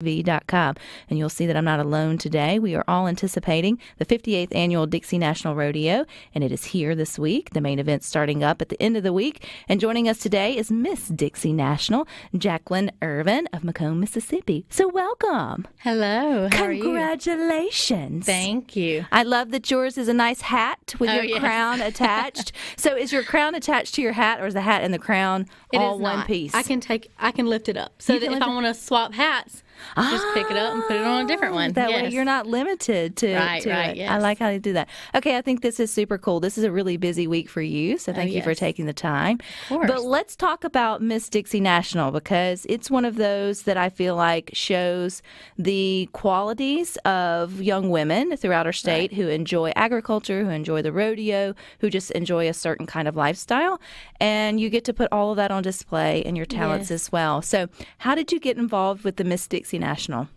V.com. And you'll see that I'm not alone today. We are all anticipating the 58th Annual Dixie National Rodeo, and it is here this week. The main event starting up at the end of the week. And joining us today is Miss Dixie National, Jacqueline Ervin of Magnolia, Mississippi. So welcome. Hello. How are you? Congratulations. Thank you. I love that yours is a nice hat with your crown attached. So is your crown attached to your hat, or is the hat and the crown all one piece? I can lift it up. So that if I want to swap hats, just pick it up and put it on a different one. That way you're not limited to it. Yes. I like how you do that. Okay, I think this is super cool. This is a really busy week for you, so thank you for taking the time. Of course. But let's talk about Miss Dixie National, because it's one of those that I feel like shows the qualities of young women throughout our state who enjoy agriculture, who enjoy the rodeo, who just enjoy a certain kind of lifestyle. And you get to put all of that on display and your talents as well. So how did you get involved with the Miss Dixie National?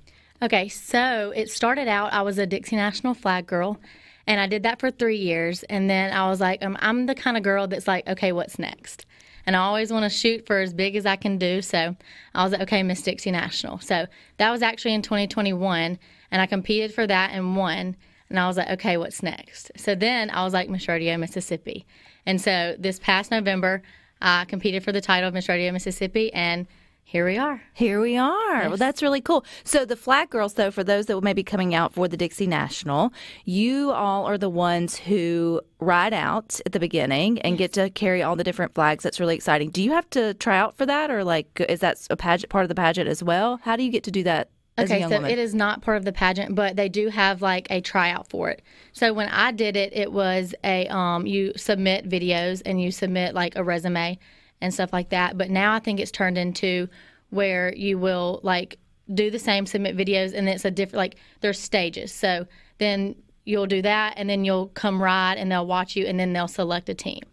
Okay, so it started out, I was a Dixie National flag girl, and I did that for 3 years. And then I was like, I'm the kind of girl that's like, okay, what's next? And I always want to shoot for as big as I can do. So I was like, okay, Miss Dixie National. So that was actually in 2021, and I competed for that and won. And I was like, okay, what's next? So then I was like, Miss Rodeo Mississippi. And so this past November, I competed for the title of Miss Rodeo Mississippi, and here we are. Here we are. Yes. Well, that's really cool. So the flag girls, though, for those that may be coming out for the Dixie National, you all are the ones who ride out at the beginning and get to carry all the different flags. That's really exciting. Do you have to try out for that, or is that a pageant, part of the pageant as well? How do you get to do that? Okay, so it is not part of the pageant, but they do have like a tryout for it. So when I did it, it was a you submit videos and you submit like a resume and stuff like that. But now I think it's turned into where you will like do the same, submit videos, and it's a different, like there's stages. So then you'll do that, and then you'll come ride, and they'll watch you, and then they'll select a team.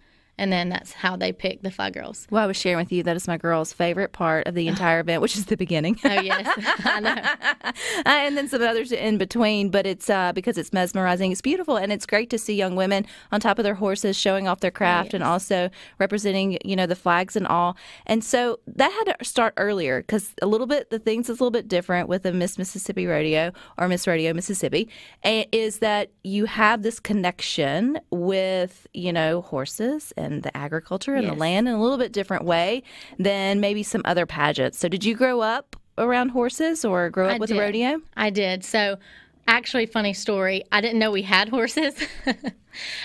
And then that's how they pick the flag girls. Well, I was sharing with you that is my girl's favorite part of the entire event, which is the beginning. Oh, yes. I know. And then some others in between, but it's because it's mesmerizing. It's beautiful, and it's great to see young women on top of their horses showing off their craft and also representing, the flags and all. And so that had to start earlier, because the things is a little bit different with the Miss Mississippi Rodeo or Miss Rodeo Mississippi, is that you have this connection with, horses and the agriculture and the land in a little bit different way than maybe some other pageants. So did you grow up around horses or grow up with the rodeo? I did. So actually, funny story, I didn't know we had horses.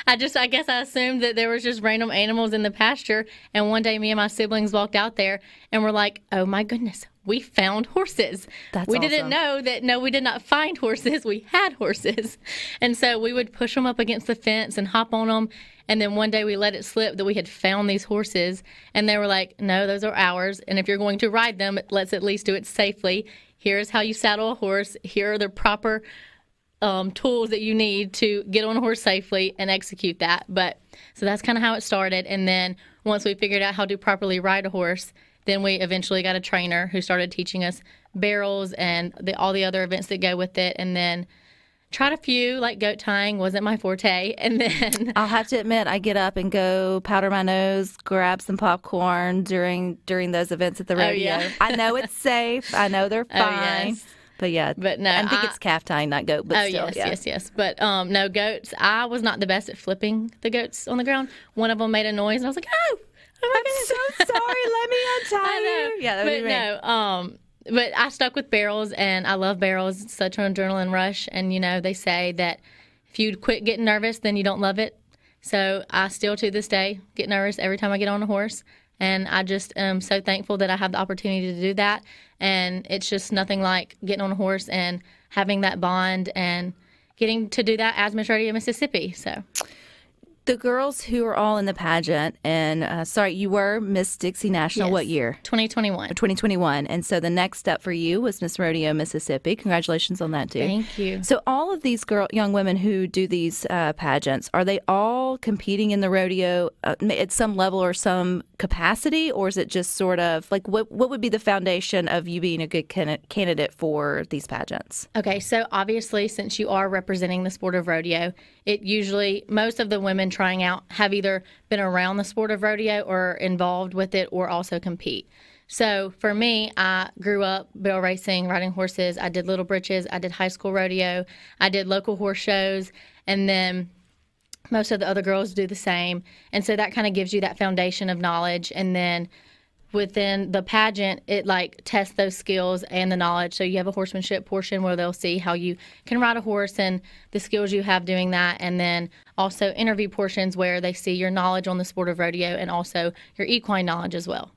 I guess I assumed that there was just random animals in the pasture. And one day me and my siblings walked out there and we're like, oh my goodness, we found horses. We didn't know that, no, we did not find horses. We had horses. And so we would push them up against the fence and hop on them. And then one day we let it slip that we had found these horses. And they were like, no, those are ours. And if you're going to ride them, let's at least do it safely. Here's how you saddle a horse. Here are the proper tools that you need to get on a horse safely and execute that. So that's kind of how it started. And then once we figured out how to properly ride a horse, then we eventually got a trainer who started teaching us barrels and all the other events that go with it. And then tried a few, like goat tying wasn't my forte. And then I'll have to admit, I get up and go powder my nose, grab some popcorn during those events at the rodeo. Oh, yeah. I know it's safe. I know they're fine. Oh, yes. But no, I think it's calf tying, not goat. But still, yes. But no, goats. I was not the best at flipping the goats on the ground. One of them made a noise, and I was like, "Oh, I'm so sorry. Let me untie I know. you." Yeah, that would be me. But I stuck with barrels, and I love barrels. It's such an adrenaline rush, and they say that if you quit getting nervous, then you don't love it. So I still, to this day, get nervous every time I get on a horse. And I just am so thankful that I have the opportunity to do that. And it's just nothing like getting on a horse and having that bond and getting to do that as Miss Rodeo Mississippi. So the girls who are all in the pageant, and you were Miss Dixie National, what year? 2021. 2021. And so the next step for you was Miss Rodeo Mississippi. Congratulations on that, too. Thank you. So all of these young women who do these pageants, are they all competing in the rodeo at some level or some capacity, or is it just sort of like what would be the foundation of you being a good candidate for these pageants? Okay, so obviously, since you are representing the sport of rodeo, most of the women trying out have either been around the sport of rodeo or involved with it or also compete. So for me, I grew up barrel racing, riding horses. I did Little Britches. I did high school rodeo. I did local horse shows. And then most of the other girls do the same. And so that kind of gives you that foundation of knowledge. And then within the pageant, it like tests those skills and the knowledge. So you have a horsemanship portion where they'll see how you can ride a horse and the skills you have doing that. And then also interview portions where they see your knowledge on the sport of rodeo and also your equine knowledge as well.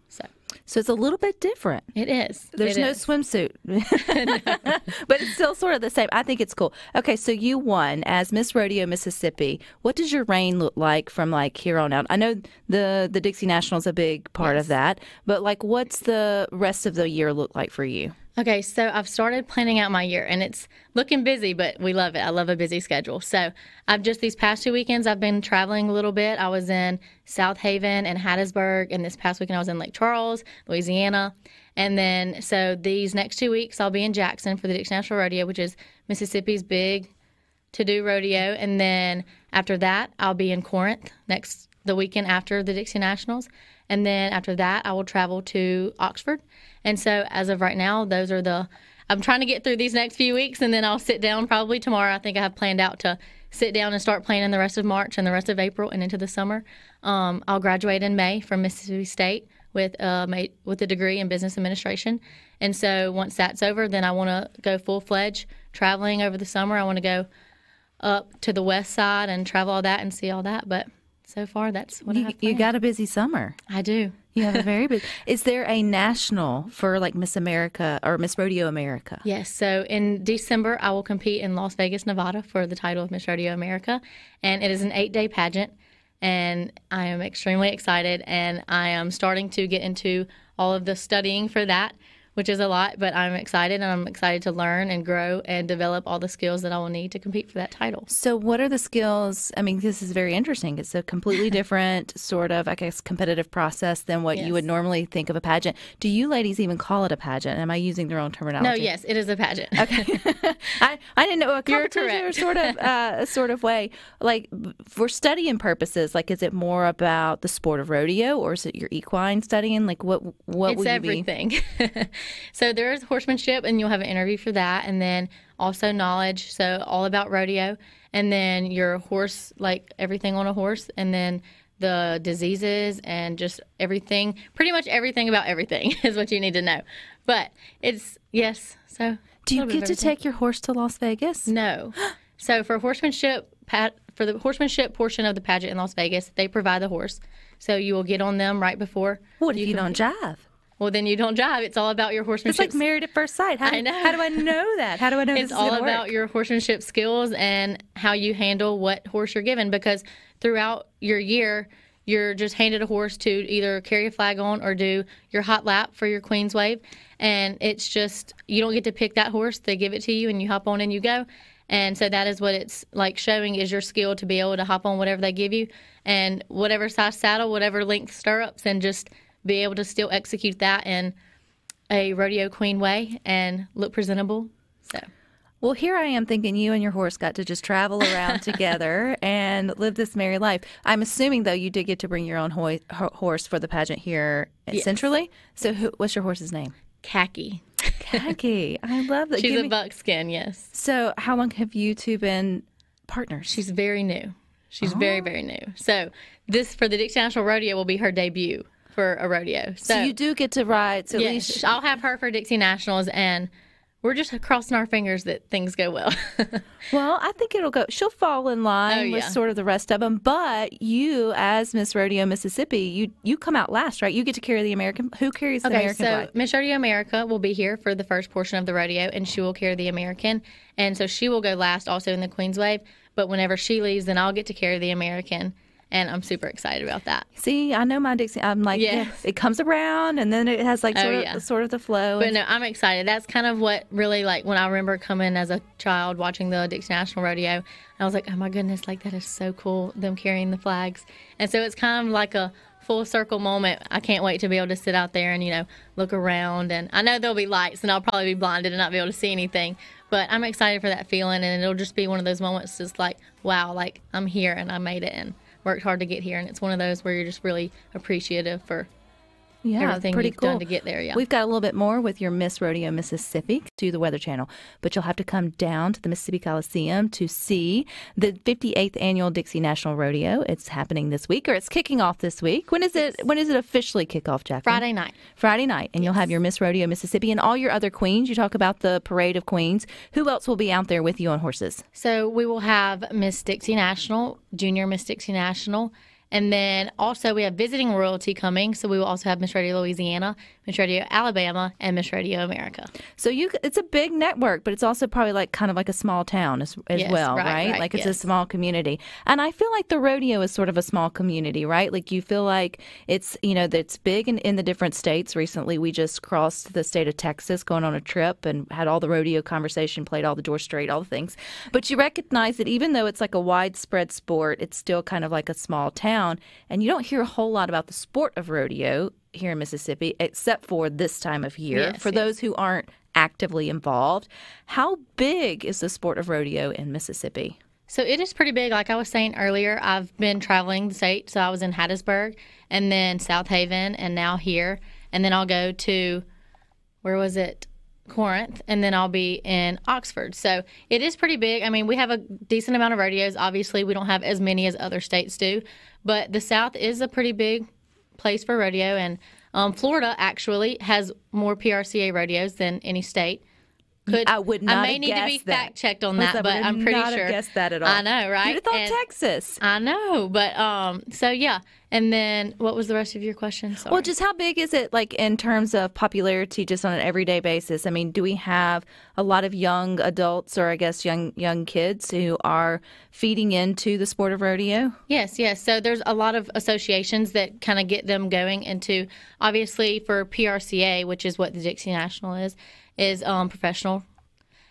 So it's a little bit different. It is. There's no swimsuit, but it's still sort of the same. I think it's cool. Okay, so you won as Miss Rodeo Mississippi. What does your reign look like from like here on out? I know the Dixie National is a big part of that, but like what's the rest of the year look like for you? Okay, so I've started planning out my year, and it's looking busy, but we love it. I love a busy schedule. So I've just these past 2 weekends, I've been traveling a little bit. I was in South Haven and Hattiesburg, and this past weekend I was in Lake Charles, Louisiana. And then so these next 2 weeks I'll be in Jackson for the Dixie National Rodeo, which is Mississippi's big to-do rodeo. And then after that, I'll be in Corinth the weekend after the Dixie Nationals. And then after that, I will travel to Oxford. And so as of right now, those are I'm trying to get through these next few weeks, and then I'll sit down probably tomorrow. I think I have planned out to sit down and start planning the rest of March and the rest of April and into the summer. I'll graduate in May from Mississippi State with a degree in business administration. And so once that's over, then I want to go full-fledged traveling over the summer. I want to go up to the west side and travel all that and see all that. But so far, that's what I have planned. You got a busy summer. I do. You have a very busy. Is there a national for like Miss America or Miss Rodeo America? Yes. So in December, I will compete in Las Vegas, Nevada for the title of Miss Rodeo America. And it is an 8-day pageant. And I am extremely excited. And I am starting to get into all of the studying for that, which is a lot, but I'm excited, and I'm excited to learn and grow and develop all the skills that I will need to compete for that title. So what are the skills? I mean, this is very interesting. It's a completely different sort of, I guess, competitive process than what you would normally think of a pageant. Do you ladies even call it a pageant? Am I using the wrong terminology? No, yes, it is a pageant. Okay. I didn't know a competition or sort of way. Like for studying purposes, like is it more about the sport of rodeo or is it your equine studying? Like what will you be? It's everything. So there is horsemanship, and you'll have an interview for that, and then also knowledge, so all about rodeo, and then your horse, like everything on a horse, and then the diseases and just everything, pretty much everything about everything is what you need to know. But it's, yes, so. Do you get to take your horse to Las Vegas? No. So for horsemanship, for the horsemanship portion of the pageant in Las Vegas, they provide the horse. So you will get on them right before. What if you don't jive? Well, then you don't jive. It's all about your horsemanship. It's like Married at First Sight. How do I know that? How do I know it's all about your horsemanship skills and how you handle what horse you're given, because throughout your year, you're just handed a horse to either carry a flag on or do your hot lap for your Queen's Wave. And it's just, you don't get to pick that horse. They give it to you and you hop on and you go. And so that is what it's like showing is your skill to be able to hop on whatever they give you and whatever size saddle, whatever length stirrups, and just be able to still execute that in a rodeo queen way and look presentable. So, well, here I am thinking you and your horse got to just travel around together and live this merry life. I'm assuming, though, you did get to bring your own horse for the pageant here centrally. So what's your horse's name? Khaki. Khaki. I love that. She's a buckskin, yes. So how long have you two been partners? She's very new. She's very, very new. So this, for the Dixie National Rodeo, will be her debut for a rodeo. So you do get to ride. So at yes, least I'll have her for Dixie Nationals, and we're just crossing our fingers that things go well. Well, I think it'll go. She'll fall in line with sort of the rest of them. But you, as Miss Rodeo Mississippi, you come out last, right? You get to carry the American. Who carries the American flag? So Miss Rodeo America will be here for the first portion of the rodeo, and she will carry the American. And so she will go last also in the Queen's Wave. But whenever she leaves, then I'll get to carry the American. And I'm super excited about that. See, I know my Dixie. I'm like, yes. It comes around, and then it has like sort of the flow. But no, I'm excited. That's kind of what really, like, when I remember coming as a child watching the Dixie National Rodeo, I was like, oh my goodness, like that is so cool, them carrying the flags. And so it's kind of like a full circle moment. I can't wait to be able to sit out there and, look around. And I know there'll be lights, and I'll probably be blinded and not be able to see anything. But I'm excited for that feeling, and it'll just be one of those moments just like, wow, like I'm here and I made it and worked hard to get here. And it's one of those where you're just really appreciative for Yeah, everything pretty you've cool. done to get there. Yeah. We've got a little bit more with your Miss Rodeo Mississippi to the Weather Channel, but you'll have to come down to the Mississippi Coliseum to see the 58th annual Dixie National Rodeo. It's happening this week, or it's kicking off this week. When is it? When is it officially kick off, Jacqueline? Friday night. Friday night, and you'll have your Miss Rodeo Mississippi and all your other queens. You talk about the parade of queens. Who else will be out there with you on horses? So we will have Miss Dixie National, Junior Miss Dixie National. And then also we have visiting royalty coming. So we will also have Miss Radio Louisiana, Miss Radio Alabama, and Miss Radio America. So it's a big network, but it's also probably like kind of like a small town as Yes, well, right? Like it's a small community. And I feel like the rodeo is sort of a small community, right? Like you feel like it's, that it's big in the different states. Recently, we just crossed the state of Texas going on a trip and had all the rodeo conversation, played all the Door Straight, all the things. But you recognize that even though it's like a widespread sport, it's still kind of like a small town. And you don't hear a whole lot about the sport of rodeo here in Mississippi, except for this time of year. Yes, for those who aren't actively involved, how big is the sport of rodeo in Mississippi? So it is pretty big. Like I was saying earlier, I've been traveling the state. So I was in Hattiesburg and then South Haven and now here. And then I'll go to, where was it? Corinth, and then I'll be in Oxford. So it is pretty big. I mean, we have a decent amount of rodeos. Obviously, we don't have as many as other states do, but the South is a pretty big place for rodeo, and Florida actually has more PRCA rodeos than any state. I would not. I may need to be fact checked on that, but I'm pretty not sure. Have guessed that at all. I know, right? You'd have thought Texas. I know, but so yeah. And then what was the rest of your question? Sorry. Well, just how big is it, like in terms of popularity, just on an everyday basis? I mean, do we have a lot of young adults, or I guess young kids, who are feeding into the sport of rodeo? Yes. So there's a lot of associations that kind of get them going into. Obviously, for PRCA, which is what the Dixie National is professional.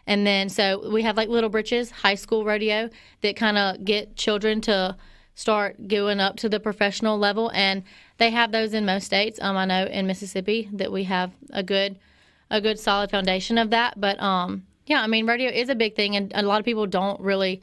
And then so we have like Little Britches high school rodeo that kind of get children to start going up to the professional level, and they have those in most states. I know in Mississippi that we have a good solid foundation of that. But yeah, I mean, rodeo is a big thing, and a lot of people don't really,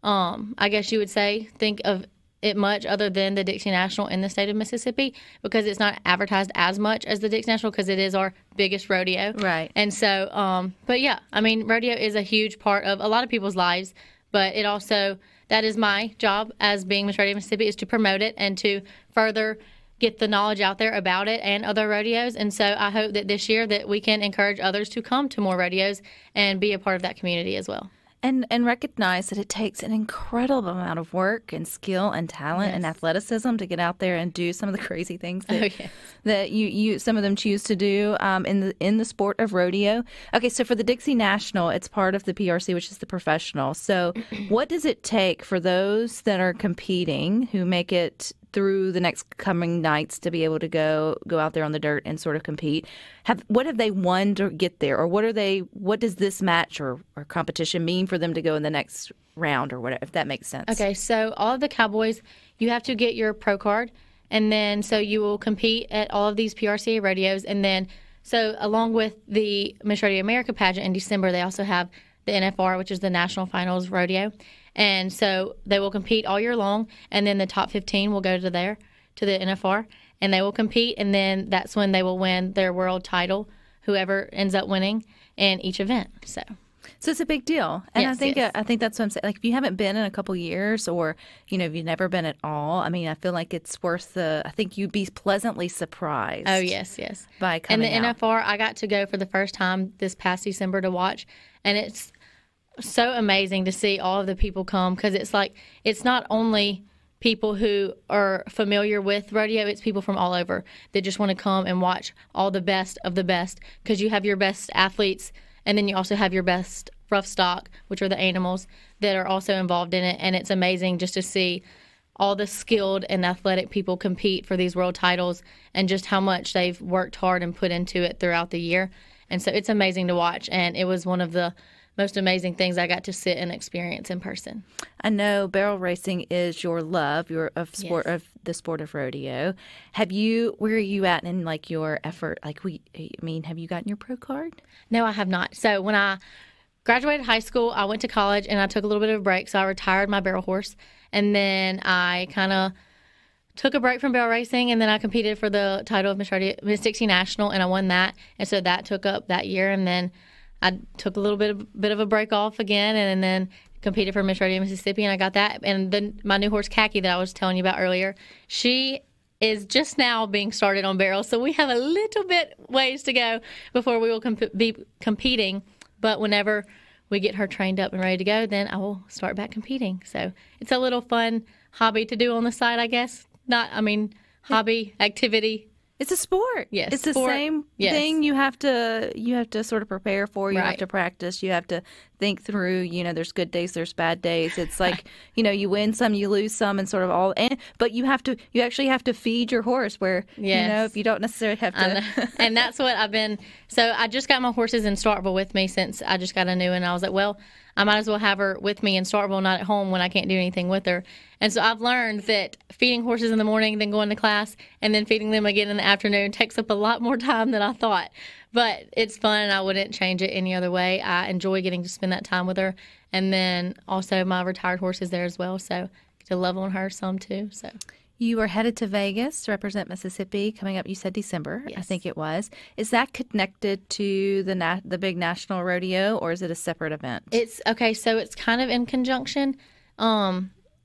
I guess you would say, think of it much other than the Dixie National in the state of Mississippi, because it's not advertised as much as the Dixie National because it is our biggest rodeo. Right. And so, but yeah, I mean, rodeo is a huge part of a lot of people's lives, but it also, that is my job as being Miss Rodeo Mississippi, is to promote it and to further get the knowledge out there about it and other rodeos. And so I hope that this year that we can encourage others to come to more rodeos and be a part of that community as well. And recognize that it takes an incredible amount of work and skill and talent and athleticism to get out there and do some of the crazy things that you some of them choose to do in the sport of rodeo. Okay, so for the Dixie National, it's part of the PRC, which is the professional. So what does it take for those that are competing who make it through the next coming nights to be able to go out there on the dirt and sort of compete? What have they won to get there, or what does this match or competition mean for them to go in the next round, or whatever, if that makes sense? Okay, so all of the cowboys, you have to get your pro card, and then so you will compete at all of these PRCA rodeos, and then so along with the Miss Rodeo America pageant in December, they also have the NFR, which is the National Finals Rodeo. And so they will compete all year long, and then the top 15 will go to the NFR, and they will compete, and then that's when they will win their world title, whoever ends up winning in each event. So it's a big deal, and yes, I think that's what I'm saying. Like, if you haven't been in a couple years, or if you've never been at all, I mean, I feel like it's worth I think you'd be pleasantly surprised. Oh yes, by coming and the out. NFR, I got to go for the first time this past December to watch, and it's so amazing to see all of the people come, because it's like, it's not only people who are familiar with rodeo, it's people from all over that just want to come and watch all the best of the best, because you have your best athletes, and then you also have your best rough stock, which are the animals that are also involved in it. And it's amazing just to see all the skilled and athletic people compete for these world titles, and just how much they've worked hard and put into it throughout the year. And so it's amazing to watch, and it was one of the most amazing things I got to sit and experience in person. I know barrel racing is your love, of the sport of rodeo. Where are you at in like your effort? Like, have you gotten your pro card? No, I have not. So when I graduated high school, I went to college and I took a little bit of a break. So I retired my barrel horse, and then I kind of took a break from barrel racing, and then I competed for the title of Miss Dixie National, and I won that. And so that took up that year, and then I took a little bit of a break off again, and then competed for Miss Rodeo Mississippi, and I got that. And then my new horse, Khaki, that I was telling you about earlier, she is just now being started on barrels, so we have a little bit ways to go before we will be competing. But whenever we get her trained up and ready to go, then I will start back competing. So it's a little fun hobby to do on the side, I guess. Hobby, activity. It's a sport. Yes. It's the same thing you have to sort of prepare for. You have to practice. You have to think through, you know, there's good days, there's bad days. It's like, you know, you win some, you lose some, and sort of all. But you actually have to feed your horse where, you know, if you don't necessarily have to. And that's what I've been. So I just got my horses in Starkville with me since I just got a new one. And I was like, well, I might as well have her with me in Starkville, not at home when I can't do anything with her. And so I've learned that feeding horses in the morning, then going to class, and then feeding them again in the afternoon takes up a lot more time than I thought. But it's fun, and I wouldn't change it any other way. I enjoy getting to spend that time with her. And then also my retired horse is there as well, so I get to love on her some too. So. You are headed to Vegas to represent Mississippi coming up, you said December, yes. I think it was. Is that connected to the big national rodeo, or is it a separate event? It's okay, so it's kind of in conjunction.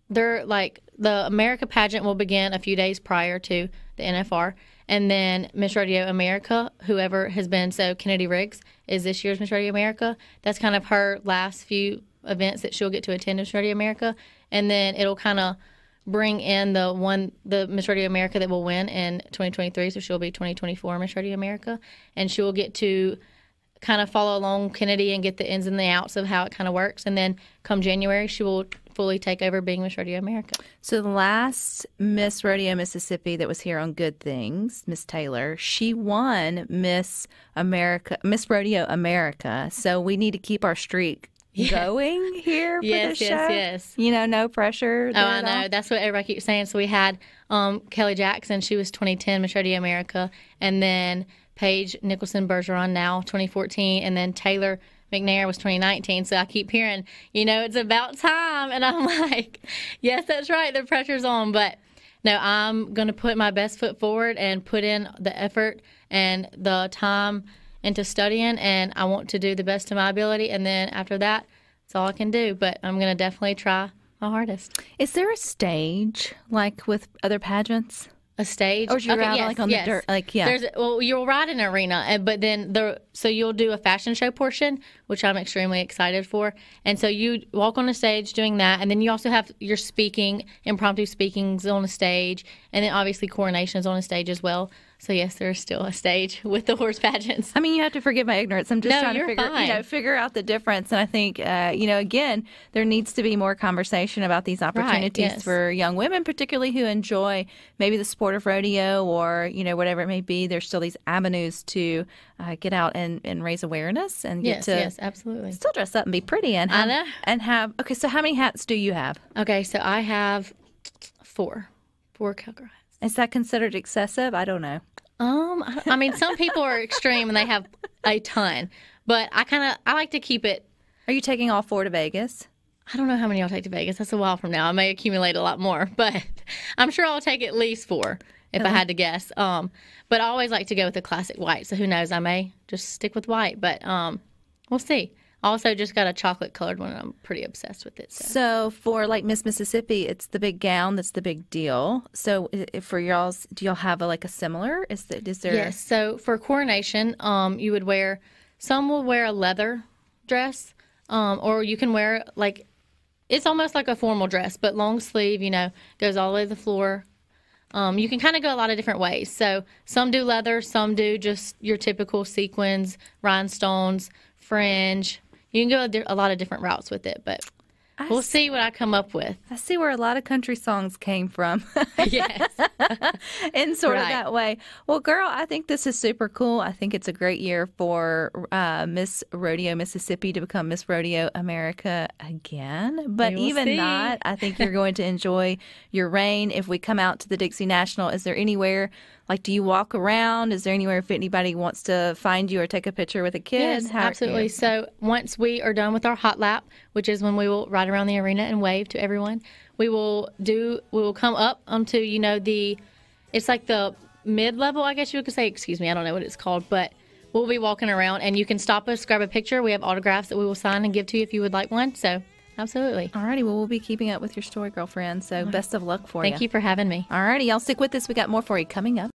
They're like the America pageant will begin a few days prior to the NFR, and then Miss Rodeo America, whoever has been, so Kennedy Riggs is this year's Miss Rodeo America. That's kind of her last few events that she'll get to attend Miss Rodeo America, and then it'll kind of bring in the Miss Rodeo America that will win in 2023, so she'll be 2024 Miss Rodeo America, and she'll get to kind of follow along Kennedy and get the ins and the outs of how it kind of works, and then come January, she will fully take over being Miss Rodeo America. So the last Miss Rodeo Mississippi that was here on Good Things, Miss Taylor, she won Miss Rodeo America, so we need to keep our streak going here for the show. Yes. You know, no pressure. Oh, I know. That's what everybody keeps saying. So we had Kelly Jackson. She was 2010 Miss Rodeo America. And then Paige Nicholson Bergeron now 2014. And then Taylor McNair was 2019. So I keep hearing, you know, it's about time. And I'm like, yes, that's right. The pressure's on. But no, I'm going to put my best foot forward and put in the effort and the time into studying, and I want to do the best of my ability, and then after that, that's all I can do. But I'm going to definitely try my hardest. Is there a stage like with other pageants? A stage? Or you're out like on the dirt? Like, yeah. You'll ride in an arena, but then so you'll do a fashion show portion, which I'm extremely excited for. And so you walk on the stage doing that, and then you also have your impromptu speakings on the stage, and then obviously coronations on the stage as well. So yes, there's still a stage with the horse pageants. I mean, you have to forgive my ignorance. I'm just trying to figure out the difference. And I think, again, there needs to be more conversation about these opportunities for young women, particularly who enjoy maybe the sport of rodeo or, whatever it may be. There's still these avenues to get out and raise awareness and get to absolutely still dress up and be pretty and have, okay, so how many hats do you have? Okay, so I have four cowgirl hats. Is that considered excessive? I don't know. I mean, some people are extreme and they have a ton, but I like to keep it. Are you taking all four to Vegas? I don't know how many I'll take to Vegas. That's a while from now. I may accumulate a lot more, but I'm sure I'll take at least four if I had to guess. But I always like to go with the classic white. So who knows? I may just stick with white, but we'll see. Also, just got a chocolate colored one. I'm pretty obsessed with it. So for like Miss Mississippi, it's the big gown that's the big deal. So for y'all's, do y'all have a similar? Is there? Yes. So for coronation, you would wear. Some will wear a leather dress, or you can wear it's almost like a formal dress, but long sleeve. Goes all the way to the floor. You can kind of go a lot of different ways. So some do leather, some do just your typical sequins, rhinestones, fringe. You can go a lot of different routes with it, but we'll see what I come up with. I see where a lot of country songs came from. Yes. In sort of that way. Well, girl, I think this is super cool. I think it's a great year for Miss Rodeo Mississippi to become Miss Rodeo America again. But even not, I think you're going to enjoy your reign. If we come out to the Dixie National, is there anywhere Like, do you walk around? Is there anywhere if anybody wants to find you or take a picture with a kid? Yes, absolutely. So once we are done with our hot lap, which is when we will ride around the arena and wave to everyone, we will come up onto, it's like the mid-level, I guess you could say. Excuse me, I don't know what it's called, but we'll be walking around, and you can stop us, grab a picture. We have autographs that we will sign and give to you if you would like one. So absolutely. All righty. Well, we'll be keeping up with your story, girlfriend. So best of luck for you. Thank you for having me. All righty. Y'all stick with us. We got more for you coming up.